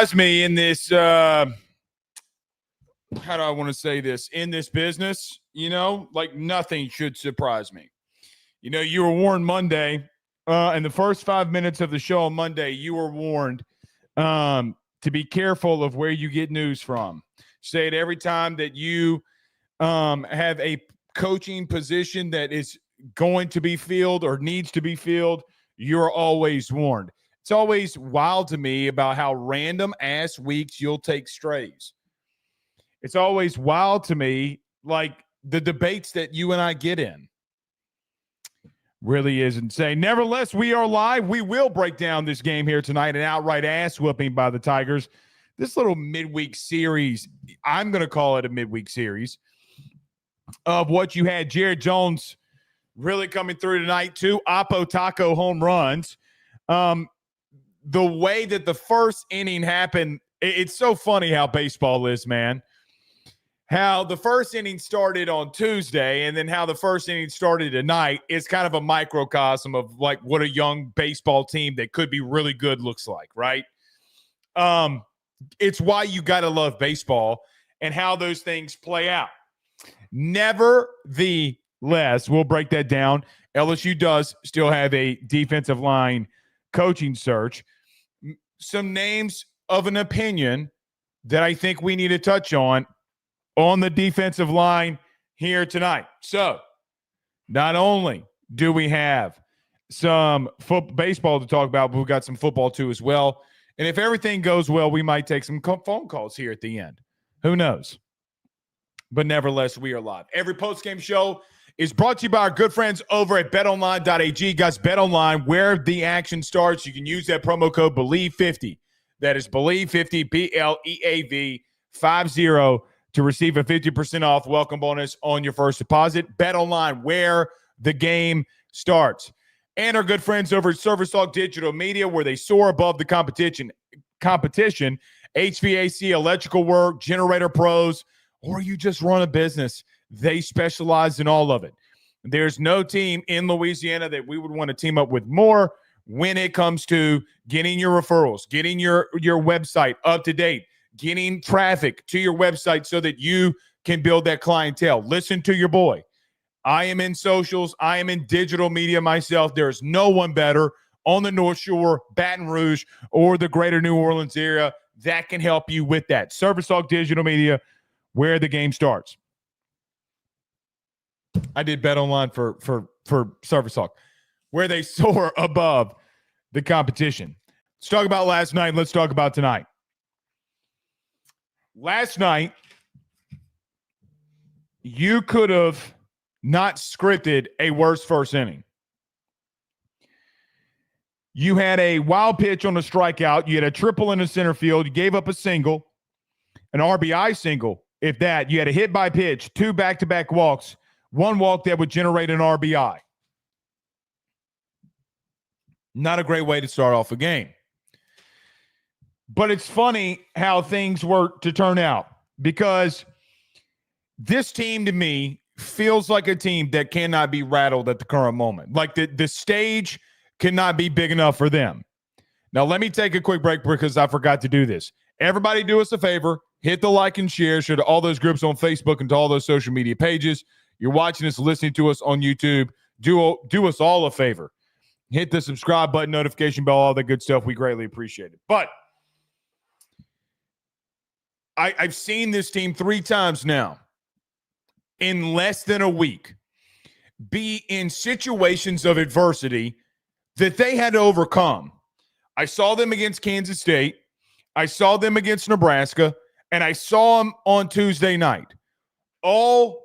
surprise me in this, how do I want to say this? In this business, like nothing should surprise me. You were warned Monday, in the first 5 minutes of the show on Monday, you were warned to be careful of where you get news from. Say it every time that you have a coaching position that is going to be filled or needs to be filled, you're always warned. It's always wild to me about how random ass weeks you'll take strays. It's always wild to me, like the debates that you and I get in. Really is insane. Nevertheless, we are live. We will break down this game here tonight, an outright ass whooping by the Tigers. This little midweek series, I'm going to call it a midweek series, of what you had. Jared Jones really coming through tonight. 2 Oppo Taco home runs. The way that the first inning happened, it's so funny how baseball is, man. How the first inning started on Tuesday and then how the first inning started tonight is kind of a microcosm of like what a young baseball team that could be really good looks like, right? It's why you got to love baseball and how those things play out. Nevertheless, we'll break that down. LSU does still have a defensive line coaching search. Some names of an opinion that I think we need to touch on the defensive line here tonight. So, not only do we have some baseball to talk about, but we've got some football too as well. And if everything goes well, we might take some phone calls here at the end. Who knows? But nevertheless, we are live. Every post-game show is brought to you by our good friends over at betonline.ag. Guys, BetOnline, where the action starts. You can use that promo code BELIEVE50. That is BELIEVE50, BLEAV50, to receive a 50% off welcome bonus on your first deposit. BetOnline, where the game starts. And our good friends over at ServiceTalk Digital Media, where they soar above the competition, HVAC, electrical work, generator pros, or you just run a business. They specialize in all of it. There's no team in Louisiana that we would want to team up with more when it comes to getting your referrals, getting your website up to date, getting traffic to your website so that you can build that clientele. Listen to your boy. I am in socials. I am in digital media myself. There is no one better on the North Shore, Baton Rouge, or the greater New Orleans area that can help you with that. ServiceTalk Digital Media, where the game starts. I did BetOnline for ServiceTalk, where they soar above the competition. Let's talk about last night. Let's talk about tonight. Last night, you could have not scripted a worse first inning. You had a wild pitch on a strikeout. You had a triple in the center field. You gave up a single, an RBI single, if that. You had a hit by pitch, 2 back-to-back walks, 1 walk that would generate an RBI. Not a great way to start off a game. But it's funny how things were to turn out, because this team to me feels like a team that cannot be rattled at the current moment. Like the stage cannot be big enough for them. Now, let me take a quick break because I forgot to do this. Everybody do us a favor. Hit the like and share to all those groups on Facebook and to all those social media pages. You're watching us, listening to us on YouTube. Do us all a favor. Hit the subscribe button, notification bell, all that good stuff. We greatly appreciate it. But I've seen this team 3 times now in less than a week be in situations of adversity that they had to overcome. I saw them against Kansas State. I saw them against Nebraska. And I saw them on Tuesday night. All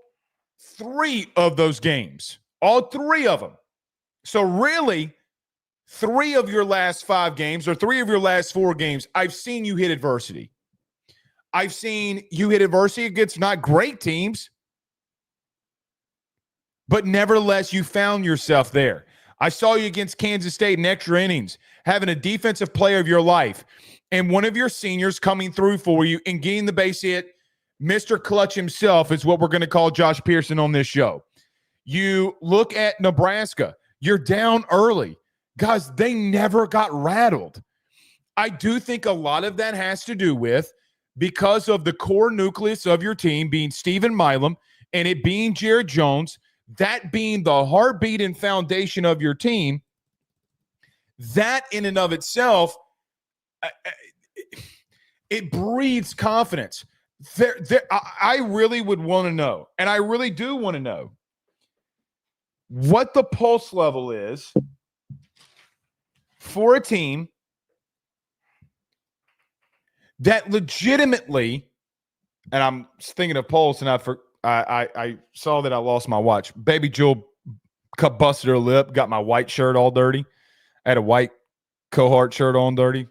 3 of those games. All 3 of them. So really, 3 of your last 5 games or 3 of your last 4 games, I've seen you hit adversity. I've seen you hit adversity against not great teams, but nevertheless, you found yourself there. I saw you against Kansas State in extra innings, having a defensive player of your life, and one of your seniors coming through for you and getting the base hit. Mr. Clutch himself is what we're going to call Josh Pearson on this show. You look at Nebraska. You're down early. Guys, they never got rattled. I do think a lot of that has to do with because of the core nucleus of your team being Stephen Milam and it being Jared Jones, that being the heartbeat and foundation of your team. That in and of itself, it breeds confidence. I really would want to know, and I really do want to know, what the pulse level is for a team that legitimately, and I'm thinking of pulse, and I saw that I lost my watch. Baby Jewel busted her lip, got my white shirt all dirty. I had a white cohort shirt on dirty.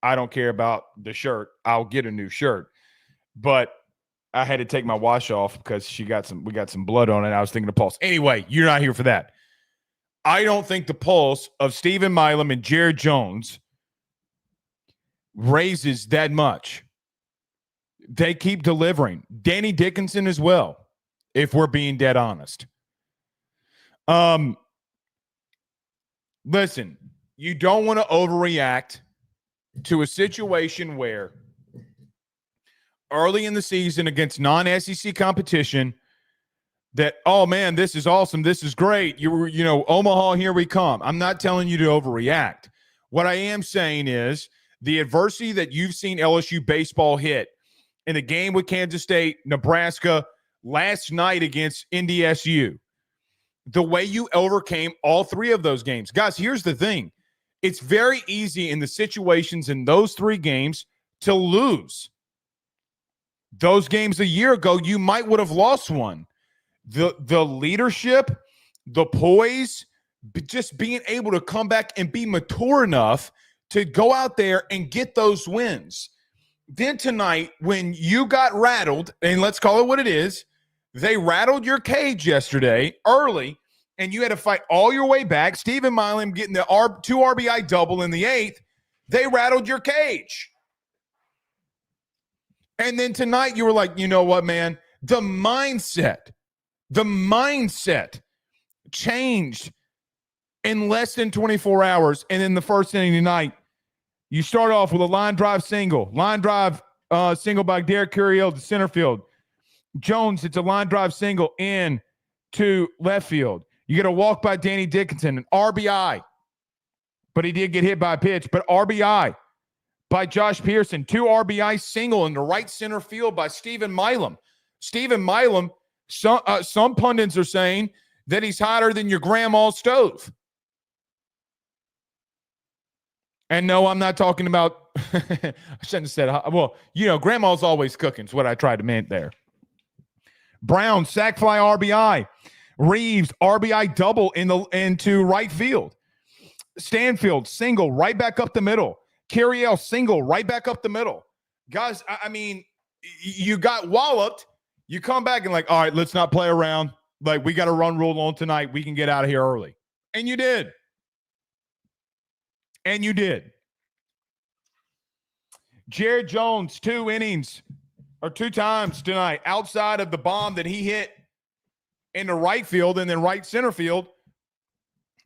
I don't care about the shirt. I'll get a new shirt. But I had to take my wash off because we got some blood on it. I was thinking of pulse. Anyway, you're not here for that. I don't think the pulse of Stephen Milam and Jared Jones raises that much. They keep delivering. Danny Dickinson as well, if we're being dead honest. Listen, you don't want to overreact to a situation where early in the season against non-SEC competition that, oh man, this is awesome, this is great, you know, Omaha, here we come. I'm not telling you to overreact. What I am saying is the adversity that you've seen LSU baseball hit in the game with Kansas State, Nebraska, last night against NDSU, the way you overcame all three of those games. Guys, here's the thing. It's very easy in the situations in those three games to lose. Those games a year ago, you might would have lost one. The leadership, the poise, just being able to come back and be mature enough to go out there and get those wins. Then tonight, when you got rattled, and let's call it what it is, they rattled your cage yesterday early, and you had to fight all your way back. Stephen Milam getting the 2 RBI double in the 8th. They rattled your cage. And then tonight you were like, you know what, man? The mindset changed in less than 24 hours. And in the first inning tonight, you start off with a line drive single by Derek Curiel to center field. Jones, it's a line drive single in to left field. You get a walk by Danny Dickinson, an RBI. But he did get hit by a pitch. But RBI by Josh Pearson. 2 RBI single in the right center field by Stephen Milam. Stephen Milam, some pundits are saying that he's hotter than your grandma's stove. And no, I'm not talking about, I shouldn't have said, well, you know, grandma's always cooking is what I tried to mean there. Brown, sac fly RBI. Reeves, RBI double into right field. Stanfield, single, right back up the middle. Curiel, single, right back up the middle. Guys, I mean, you got walloped. You come back and like, all right, let's not play around. Like, we got a run rule on tonight. We can get out of here early. And you did. Jared Jones, 2 innings or 2 times tonight outside of the bomb that he hit in the right field and then right center field.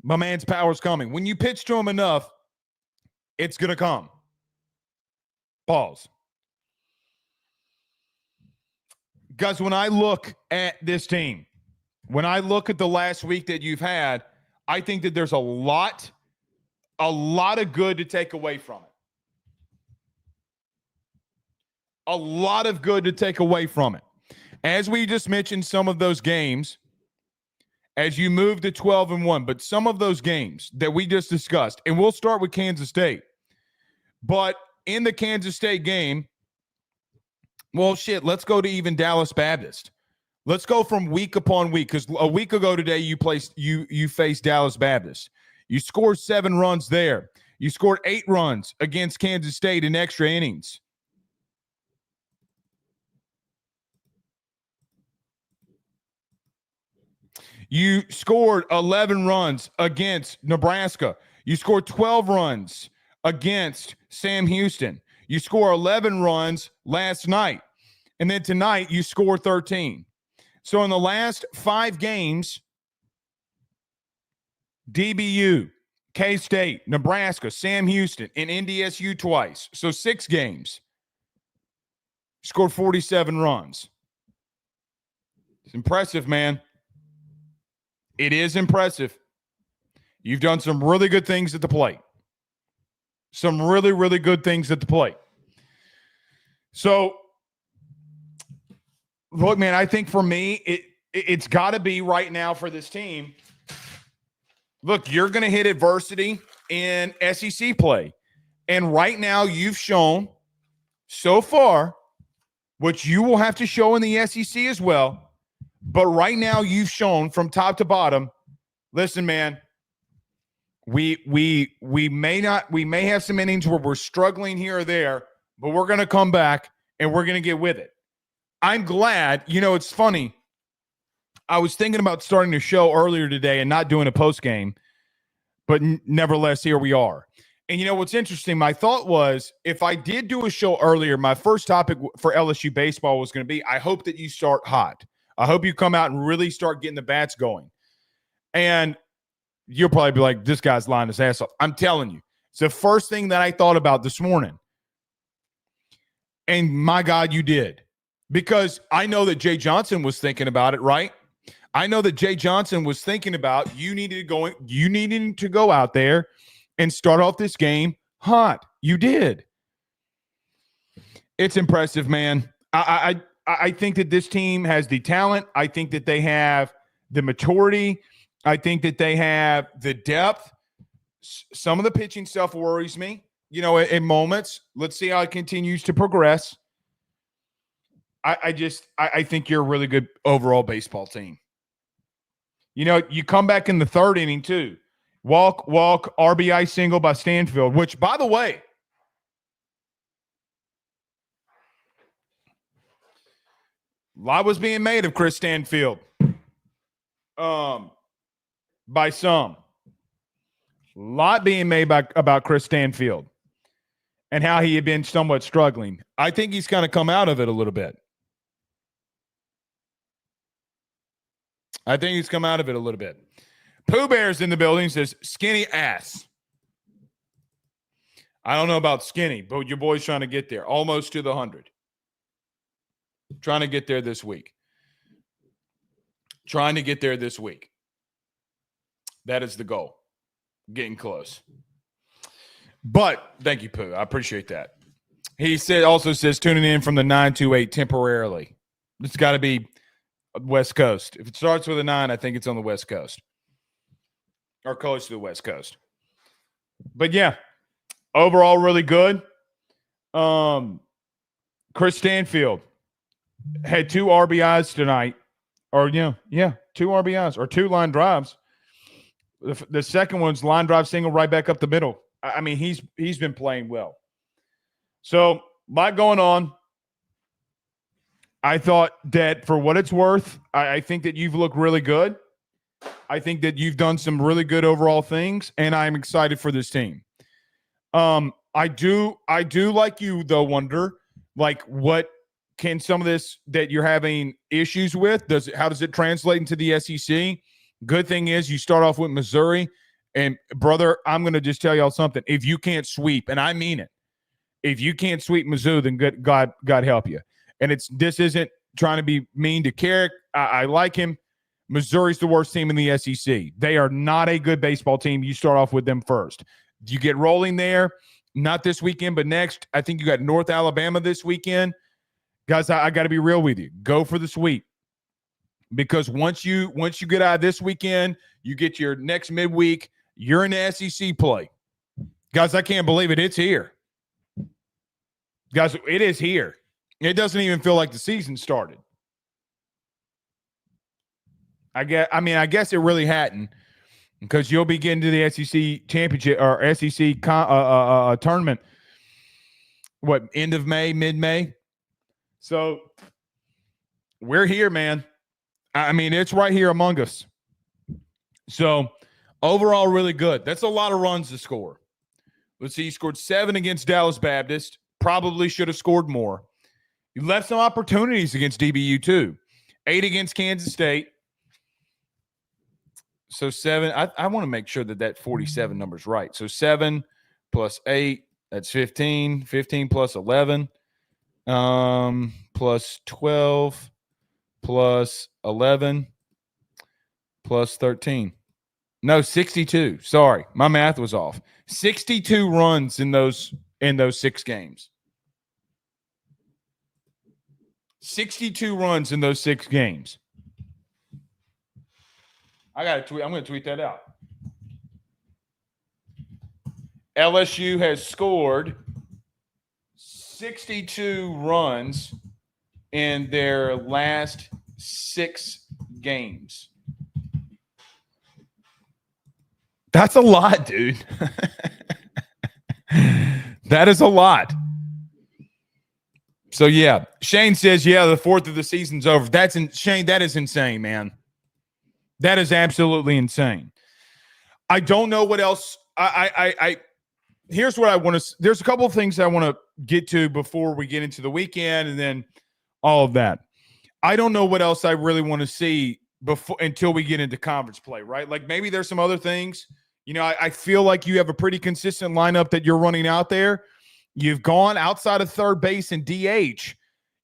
My man's power's coming. When you pitch to him enough, it's going to come. Pause. Guys, when I look at this team, when I look at the last week that you've had, I think that there's a lot of good to take away from it. A lot of good to take away from it. As we just mentioned, some of those games, as you move to 12-1, but some of those games that we just discussed, and we'll start with Kansas State. But in the Kansas State game, well, shit, let's go to even Dallas Baptist. Let's go from week upon week, because a week ago today you faced Dallas Baptist. You scored 7 runs there. You scored 8 runs against Kansas State in extra innings. You scored 11 runs against Nebraska. You scored 12 runs against Sam Houston. You score 11 runs last night. And then tonight you score 13. So in the last 5 games, DBU, K-State, Nebraska, Sam Houston, and NDSU twice. So 6 games. Scored 47 runs. It's impressive, man. It is impressive. You've done some really good things at the plate. Some really, really good things at the plate. So, look, man, I think for me, it's got to be right now for this team. Look, you're going to hit adversity in SEC play. And right now you've shown so far what you will have to show in the SEC as well. But right now you've shown from top to bottom, listen, man, we may have some innings where we're struggling here or there, but we're going to come back and we're going to get with it. I'm glad, it's funny. I was thinking about starting a show earlier today and not doing a post game, but nevertheless, here we are. And what's interesting, my thought was if I did do a show earlier, my first topic for LSU baseball was going to be, I hope that you start hot. I hope you come out and really start getting the bats going. And you'll probably be like, this guy's lying his ass off. I'm telling you, it's the first thing that I thought about this morning. And my God, you did. Because I know that Jay Johnson was thinking about it, right? I know that Jay Johnson was thinking about you needing to go out there and start off this game hot. You did. It's impressive, man. I think that this team has the talent. I think that they have the maturity. I think that they have the depth. Some of the pitching stuff worries me, in moments. Let's see how it continues to progress. I think you're a really good overall baseball team. You come back in the third inning too. Walk, RBI single by Stanfield, which, by the way, a lot was being made of Chris Stanfield by some. A lot being made about Chris Stanfield and how he had been somewhat struggling. I think he's kind of come out of it a little bit. Pooh Bear's in the building, says skinny ass. I don't know about skinny, but your boy's trying to get there. Almost to the 100. Trying to get there this week. That is the goal. Getting close. But thank you, Pooh. I appreciate that. He also says tuning in from the 928 temporarily. It's got to be West Coast. If it starts with a 9, I think it's on the West Coast. Or close to the West Coast. But yeah, overall really good. Chris Stanfield had 2 RBIs tonight. Or 2 RBIs or 2 line drives. The second one's line drive single right back up the middle. I mean, he's been playing well. So, a lot going on. I thought that for what it's worth, I think that you've looked really good. I think that you've done some really good overall things, and I'm excited for this team. I do like you, though, wonder, like, what can some of this that you're having issues with, how does it translate into the SEC? Good thing is you start off with Missouri, and, brother, I'm going to just tell y'all something. If you can't sweep, and I mean it, if you can't sweep Mizzou, then God help you. And this isn't trying to be mean to Carrick. I like him. Missouri's the worst team in the SEC. They are not a good baseball team. You start off with them first. You get rolling there, not this weekend, but next. I think you got North Alabama this weekend. Guys, I got to be real with you. Go for the sweep. Because once you get out of this weekend, you get your next midweek, you're in the SEC play. Guys, I can't believe it. It's here. Guys, it is here. It doesn't even feel like the season started. I guess it really hadn't, because you'll be getting to the SEC championship or SEC tournament. What, end of May, mid-May? So we're here, man. I mean, it's right here among us. So overall, really good. That's a lot of runs to score. Let's see, he scored 7 against Dallas Baptist. Probably should have scored more. You left some opportunities against DBU too. 8 against Kansas State. So 7, I want to make sure that 47 number is right. So 7 plus 8, that's 15. 15 plus 11, plus 12, plus 11, plus 13. No, 62. Sorry, my math was off. 62 runs in those 6 games. 62 runs in those 6 games. I got to tweet. I'm going to tweet that out. LSU has scored 62 runs in their last 6 games. That's a lot, dude. That is a lot. So, yeah, Shane says, yeah, the 4th of the season's over. Shane, that is insane, man. That is absolutely insane. I don't know what else. Here's what I want to – there's a couple of things I want to get to before we get into the weekend and then all of that. I don't know what else I really want to see until we get into conference play, right? Like maybe there's some other things. You know, I feel like you have a pretty consistent lineup that you're running out there. You've gone outside of third base and DH.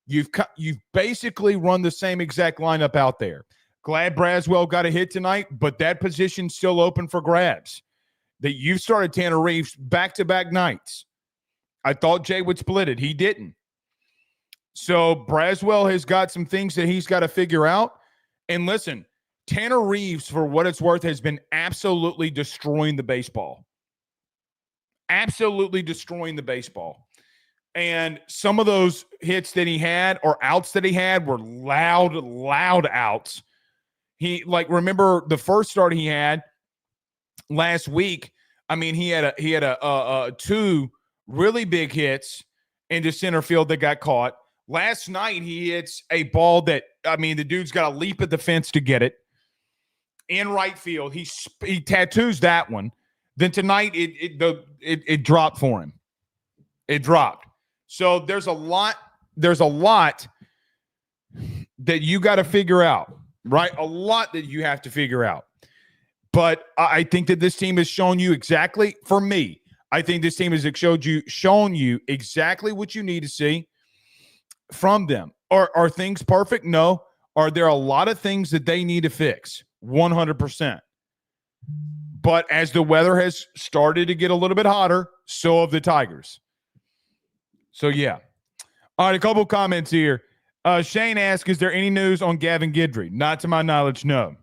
You've basically run the same exact lineup out there. Glad Braswell got a hit tonight, but that position's still open for grabs. That you've started Tanner Reeves back-to-back nights. I thought Jay would split it. He didn't. So Braswell has got some things that he's got to figure out. And listen, Tanner Reeves, for what it's worth, has been absolutely destroying the baseball. Absolutely destroying the baseball. And some of those hits that he had or outs that he had were loud outs. Remember the first start he had last week. I mean, he had 2 really big hits into center field that got caught. Last night he hits a ball that, I mean, the dude's got to leap at the fence to get it in right field. He tattoos that one. Then tonight it dropped for him. It dropped. So there's a lot that you got to figure out, right? A lot that you have to figure out. But I think that this team has shown you exactly, for me, I think this team has shown you exactly what you need to see from them. Are things perfect? No. Are there a lot of things that they need to fix? 100%. But as the weather has started to get a little bit hotter, so have the Tigers. So, yeah. All right, a couple comments here. Shane asks, is there any news on Gavin Guidry? Not to my knowledge, no.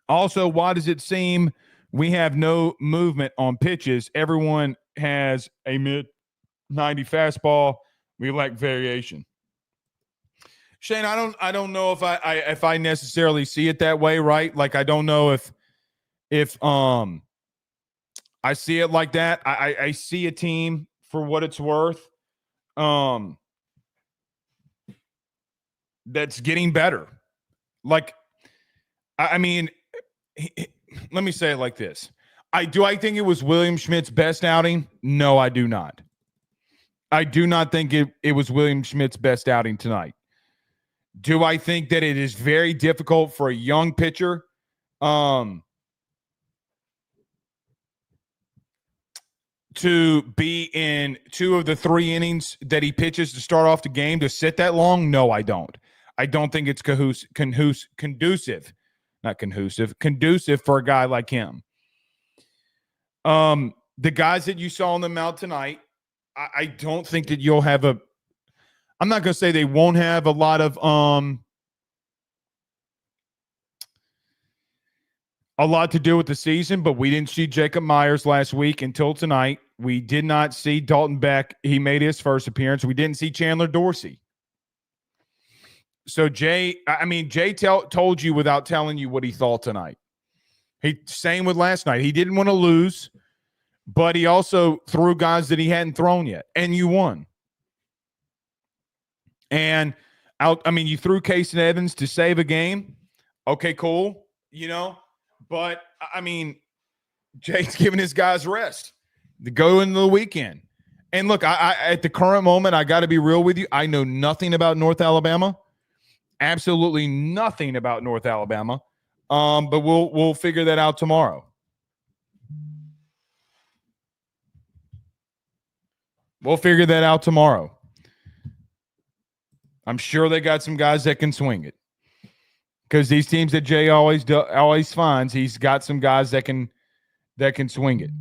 Also, why does it seem we have no movement on pitches? Everyone has a mid-90 fastball. We lack variation. Shane, I don't know if I necessarily see it that way, right? Like I don't know if I see it like that. I see a team, for what it's worth, that's getting better. Like, I mean, let me say it like this. I think it was William Schmidt's best outing? No, I do not. I do not think it was William Schmidt's best outing tonight. Do I think that it is very difficult for a young pitcher to be in 2 of the 3 innings that he pitches to start off the game to sit that long? No, I don't. I don't think it's conducive for a guy like him. The guys that you saw on the mound tonight, I don't think that you'll have I'm not going to say they won't have a lot of a lot to do with the season, but we didn't see Jacob Myers last week until tonight. We did not see Dalton Beck. He made his first appearance. We didn't see Chandler Dorsey. So Jay told you without telling you what he thought tonight. Same with last night. He didn't want to lose, but he also threw guys that he hadn't thrown yet, and you won. And you threw Case and Evans to save a game. Okay, cool. But Jay's giving his guys rest to go into the weekend. And look, I at the current moment, I got to be real with you. I know nothing about North Alabama. Absolutely nothing about North Alabama. But we'll figure that out tomorrow. We'll figure that out tomorrow. I'm sure they got some guys that can swing it. Because these teams that Jay always finds, he's got some guys that can swing it.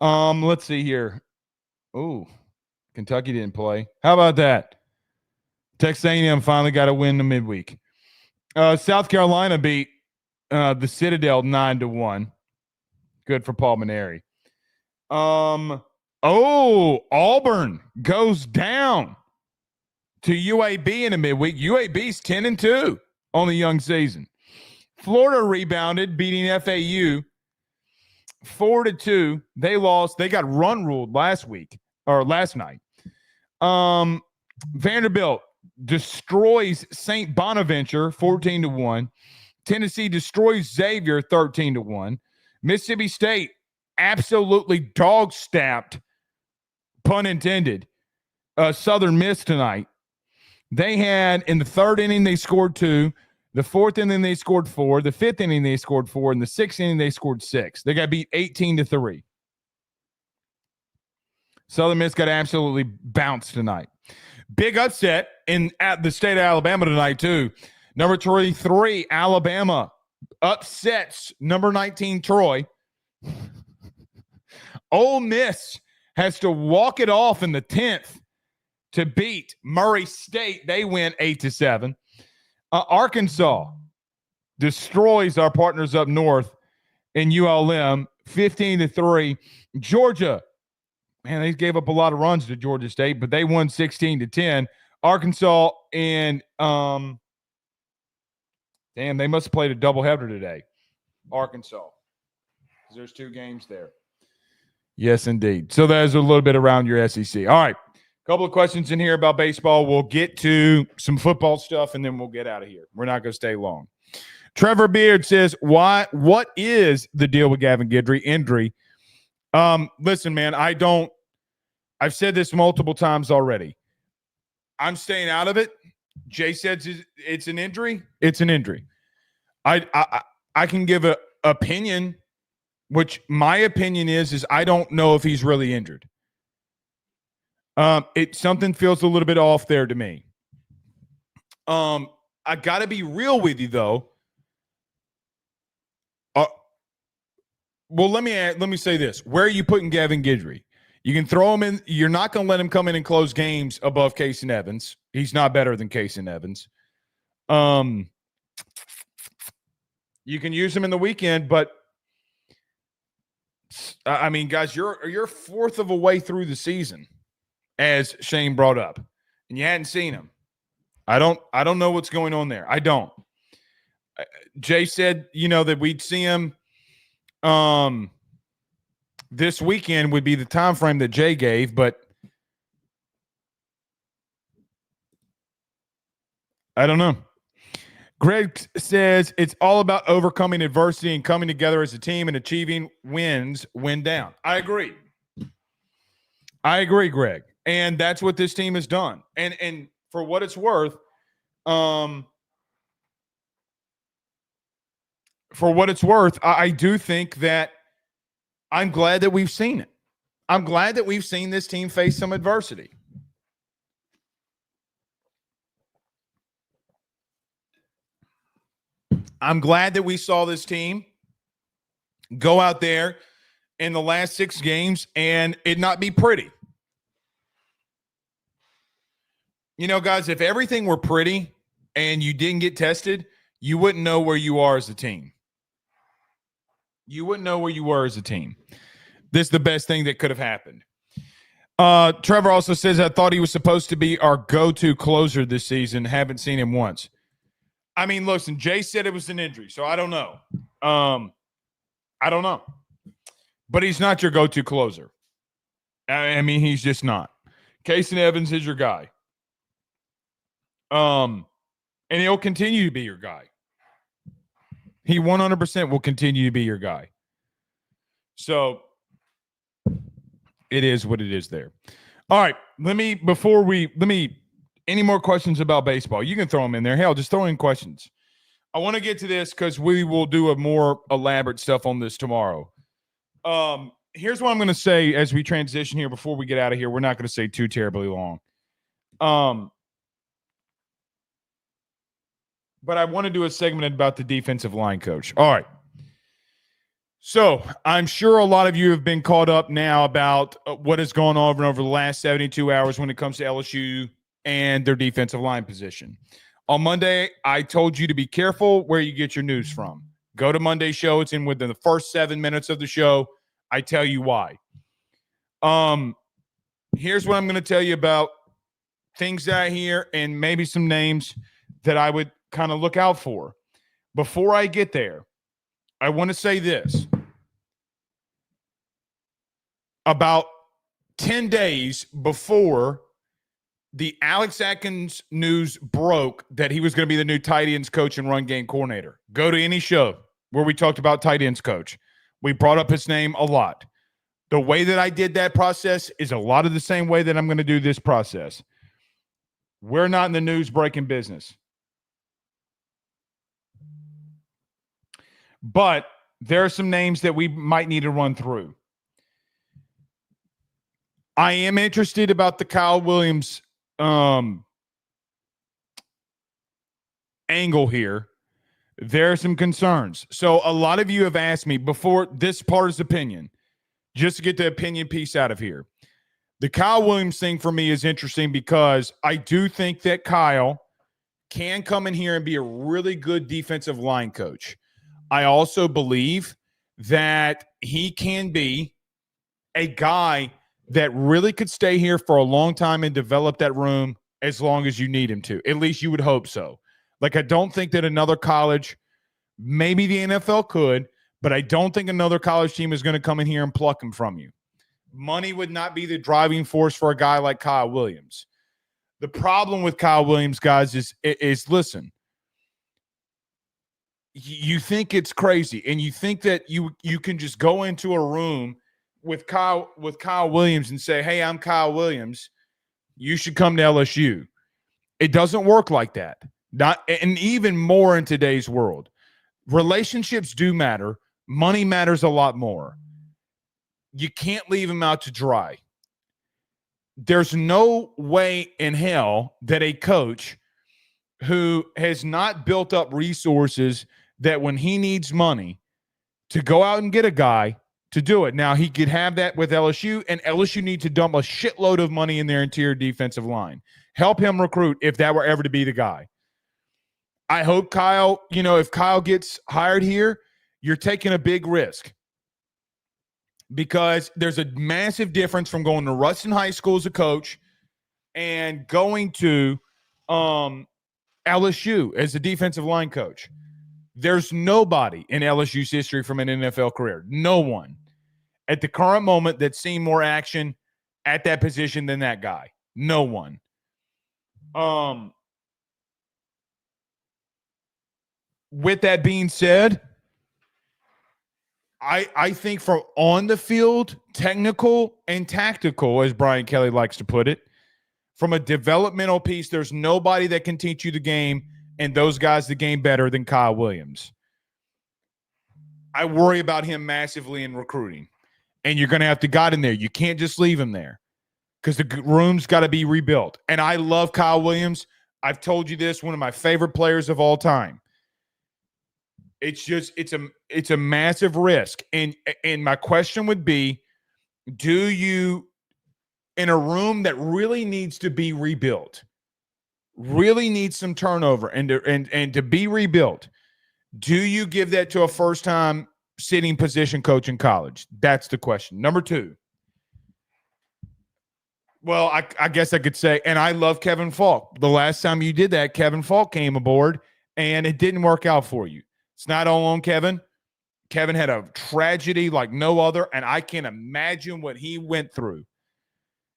Let's see here. Ooh, Kentucky didn't play. How about that? Texas A&M finally got a win in the midweek. South Carolina beat the Citadel 9-1. Good for Paul Maneri. Auburn goes down to UAB in the midweek. UAB's 10-2 on the young season. Florida rebounded, beating FAU 4-2. They lost. They got run ruled last night. Vanderbilt destroys St. Bonaventure 14-1. Tennessee destroys Xavier 13-1. Mississippi State absolutely dog-stamped, pun intended, Southern Miss tonight. They had, in the third inning, they scored 2. The fourth inning, they scored 4. The fifth inning, they scored 4. And the sixth inning, they scored 6. They got beat 18-3. Southern Miss got absolutely bounced tonight. Big upset at the state of Alabama tonight, too. Number 23, Alabama upsets number 19, Troy. Ole Miss has to walk it off in the 10th to beat Murray State. They win 8-7. Arkansas destroys our partners up north in ULM 15-3. Georgia, man, they gave up a lot of runs to Georgia State, but they won 16-10. Arkansas and they must have played a doubleheader today. Arkansas, there's 2 games there. Yes, indeed. So there's a little bit around your SEC. All right. Couple of questions in here about baseball. We'll get to some football stuff, and then we'll get out of here. We're not going to stay long. Trevor Beard says, what is the deal with Gavin Guidry injury? Listen, man, I've said this multiple times already. I'm staying out of it. Jay says it's an injury. It's an injury. I can give an opinion, which my opinion is I don't know if he's really injured. Something feels a little bit off there to me. I got to be real with you, though. Well, let me say this. Where are you putting Gavin Guidry? You can throw him in. You're not going to let him come in and close games above Casey Evans. He's not better than Casey Evans. You can use him in the weekend, but I mean, guys, you're fourth of a way through the season, as Shane brought up, and you hadn't seen him. I don't know what's going on there. I don't. Jay said, that we'd see him this weekend would be the time frame that Jay gave, but I don't know. Greg says it's all about overcoming adversity and coming together as a team and achieving wins when down. I agree, Greg. And that's what this team has done. And for what it's worth, I do think that I'm glad that we've seen it. I'm glad that we've seen this team face some adversity. I'm glad that we saw this team go out there in the last 6 games and it not be pretty. Guys, if everything were pretty and you didn't get tested, you wouldn't know where you are as a team. This is the best thing that could have happened. Trevor also says, I thought he was supposed to be our go-to closer this season. Haven't seen him once. I mean, listen, Jay said it was an injury, so I don't know. But he's not your go-to closer. I mean, he's just not. Casey Evans is your guy. And he'll continue to be your guy. He 100% will continue to be your guy. So it is what it is there. All right. Any more questions about baseball? You can throw them in there. Hell, just throw in questions. I want to get to this because we will do a more elaborate stuff on this tomorrow. Here's what I'm going to say as we transition here before we get out of here. We're not going to say too terribly long. But I want to do a segment about the defensive line coach. All right. So I'm sure a lot of you have been caught up now about what has gone on over the last 72 hours when it comes to LSU and their defensive line position. On Monday, I told you to be careful where you get your news from. Go to Monday's show. It's in within the first 7 minutes of the show. I tell you why. Here's what I'm going to tell you about things that I hear and maybe some names that I would kind of look out for. Before I get there, I want to say this. About 10 days before the Alex Atkins news broke that he was going to be the new tight ends coach and run game coordinator, go to any show where we talked about tight ends coach. We brought up his name a lot. The way that I did that process is a lot of the same way that I'm going to do this process. We're not in the news breaking business. But there are some names that we might need to run through. I am interested about the Kyle Williams angle here. There are some concerns. So a lot of you have asked me before this part is opinion, just to get the opinion piece out of here. The Kyle Williams thing for me is interesting because I do think that Kyle can come in here and be a really good defensive line coach. I also believe that he can be a guy that really could stay here for a long time and develop that room as long as you need him to. At least you would hope so. Like, I don't think that another college, maybe the NFL could, but I don't think another college team is going to come in here and pluck him from you. Money would not be the driving force for a guy like Kyle Williams. The problem with Kyle Williams, guys, is listen, you think it's crazy, and you think that you can just go into a room with Kyle Williams and say, hey, I'm Kyle Williams. You should come to LSU. It doesn't work like that. And even more in today's world. Relationships do matter. Money matters a lot more. You can't leave him out to dry. There's no way in hell that a coach who has not built up resources that when he needs money to go out and get a guy to do it. Now, he could have that with LSU, and LSU needs to dump a shitload of money in their interior defensive line. Help him recruit if that were ever to be the guy. I hope Kyle, if Kyle gets hired here, you're taking a big risk because there's a massive difference from going to Ruston High School as a coach and going to LSU as a defensive line coach. There's nobody in LSU's history from an NFL career. No one at the current moment that's seen more action at that position than that guy. No one. With that being said, I think from on the field, technical and tactical, as Brian Kelly likes to put it, from a developmental piece, there's nobody that can teach you the game and those guys the game better than Kyle Williams. I worry about him massively in recruiting. And you're going to have to get in there. You can't just leave him there because the room's got to be rebuilt. And I love Kyle Williams. I've told you this, one of my favorite players of all time. It's just it's a massive risk. And my question would be, do you, in a room that really needs to be rebuilt, really needs some turnover and to be rebuilt, do you give that to a first-time sitting position coach in college? That's the question. Number two. Well, I guess I could say, and I love Kevin Falk. The last time you did that, Kevin Falk came aboard, and it didn't work out for you. It's not all on Kevin. Kevin had a tragedy like no other, and I can't imagine what he went through.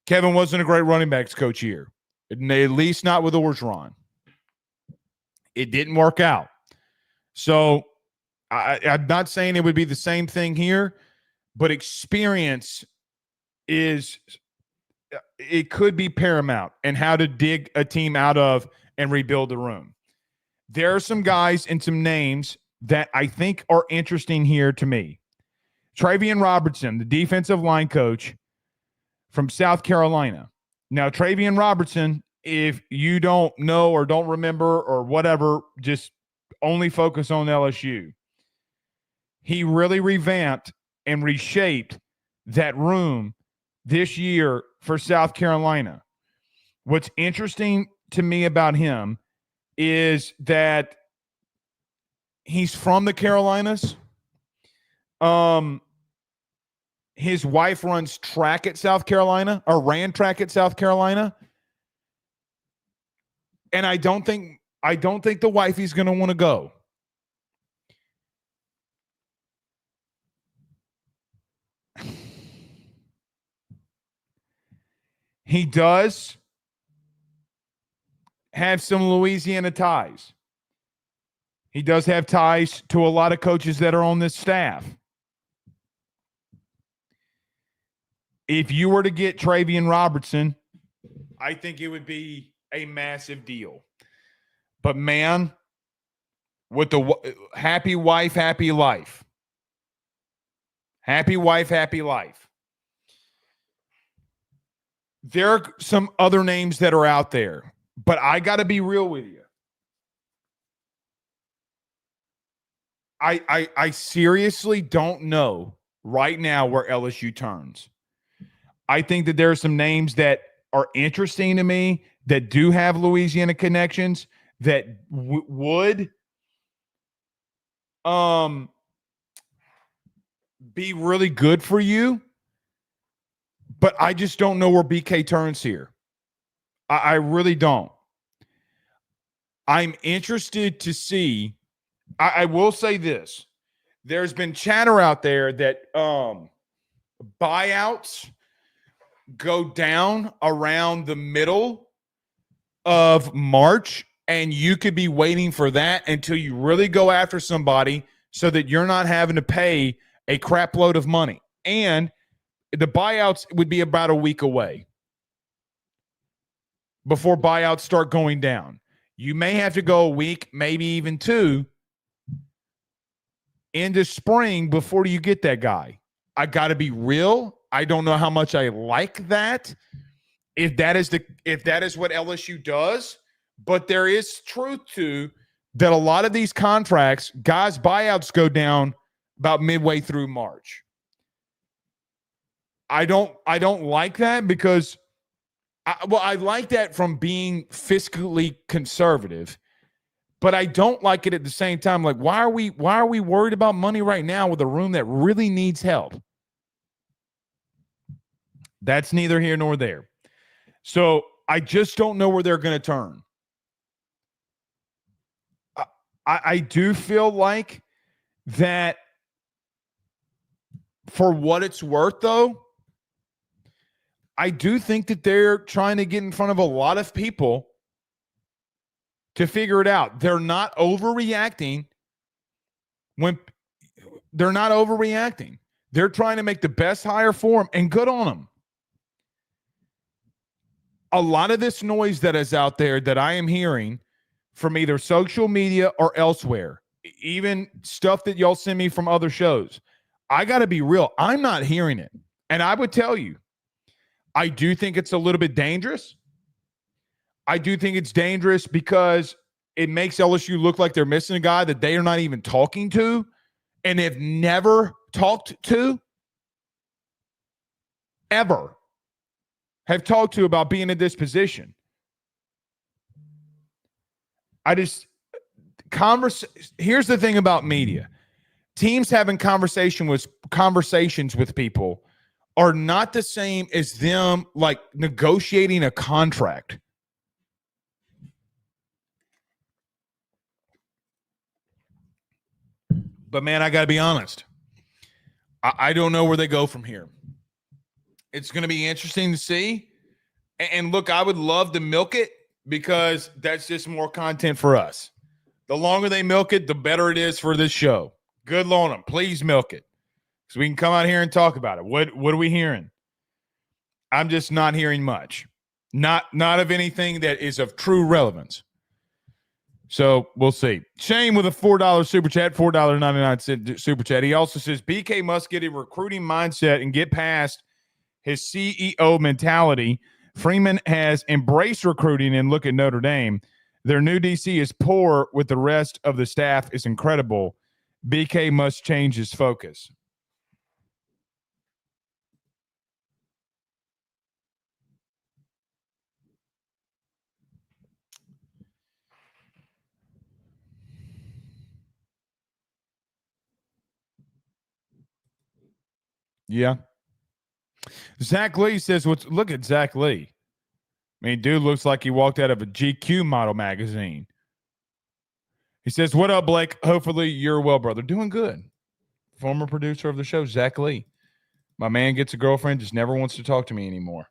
Kevin wasn't a great running backs coach here, at least not with Orgeron. It didn't work out. So I'm not saying it would be the same thing here, but experience it could be paramount in how to dig a team out of and rebuild the room. There are some guys and some names that I think are interesting here to me. Travian Robertson, the defensive line coach from South Carolina. Now, Travian Robertson, if you don't know or don't remember or whatever, just only focus on LSU. He really revamped and reshaped that room this year for South Carolina. What's interesting to me about him is that he's from the Carolinas. His wife runs track at South Carolina, or ran track at South Carolina. And I don't think the wifey's going to want to go. He does have some Louisiana ties. He does have ties to a lot of coaches that are on this staff. If you were to get Travian Robertson, I think it would be a massive deal. But man, with the happy wife, happy life. Happy wife, happy life. There are some other names that are out there, but I got to be real with you. I seriously don't know right now where LSU turns. I think that there are some names that are interesting to me that do have Louisiana connections that would be really good for you. But I just don't know where BK turns here. I really don't. I'm interested to see. I will say this. There's been chatter out there that buyouts go down around the middle of March, and you could be waiting for that until you really go after somebody so that you're not having to pay a crap load of money. And the buyouts would be about a week away before buyouts start going down. You may have to go a week, maybe even two, into spring before you get that guy. I got to be real. I don't know how much I like that. If that is what LSU does, but there is truth to that. A lot of these contracts, guys' buyouts go down about midway through March. I don't like that because I like that from being fiscally conservative, but I don't like it at the same time. Like, why are we worried about money right now with a room that really needs help? That's neither here nor there. So I just don't know where they're going to turn. I do feel like that for what it's worth, though, I do think that they're trying to get in front of a lot of people to figure it out. They're not overreacting when they're not overreacting. They're trying to make the best hire for them, and good on them. A lot of this noise that is out there that I am hearing from either social media or elsewhere, even stuff that y'all send me from other shows, I got to be real. I'm not hearing it. And I would tell you, I do think it's a little bit dangerous. I do think it's dangerous because it makes LSU look like they're missing a guy that they are not even talking to and have never talked to, ever have talked to about being in this position. Here's the thing about media. Teams having conversations with people are not the same as them like negotiating a contract. But man, I got to be honest. I don't know where they go from here. It's going to be interesting to see. And look, I would love to milk it because that's just more content for us. The longer they milk it, the better it is for this show. Good on them. Please milk it so we can come out here and talk about it. What are we hearing? I'm just not hearing much. Not of anything that is of true relevance. So we'll see. Shane with a $4 super chat, $4.99 super chat. He also says BK must get a recruiting mindset and get past his CEO mentality. Freeman has embraced recruiting, and look at Notre Dame. Their new DC is poor with the rest of the staff is incredible. BK must change his focus. Yeah. Zach Lee says, look at Zach Lee. I mean, dude looks like he walked out of a GQ model magazine. He says, what up, Blake? Hopefully you're well, brother. Doing good. Former producer of the show, Zach Lee. My man gets a girlfriend, just never wants to talk to me anymore.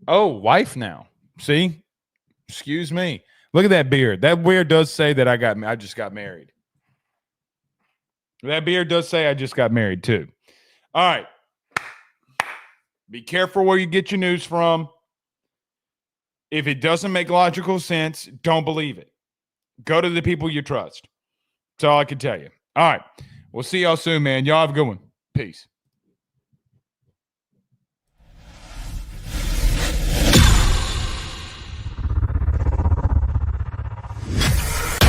Oh, wife now. See? Excuse me. Look at that beard. That beard does say that I just got married. That beard does say I just got married too. All right. Be careful where you get your news from. If it doesn't make logical sense, don't believe it. Go to the people you trust. That's all I can tell you. All right. We'll see y'all soon, man. Y'all have a good one. Peace.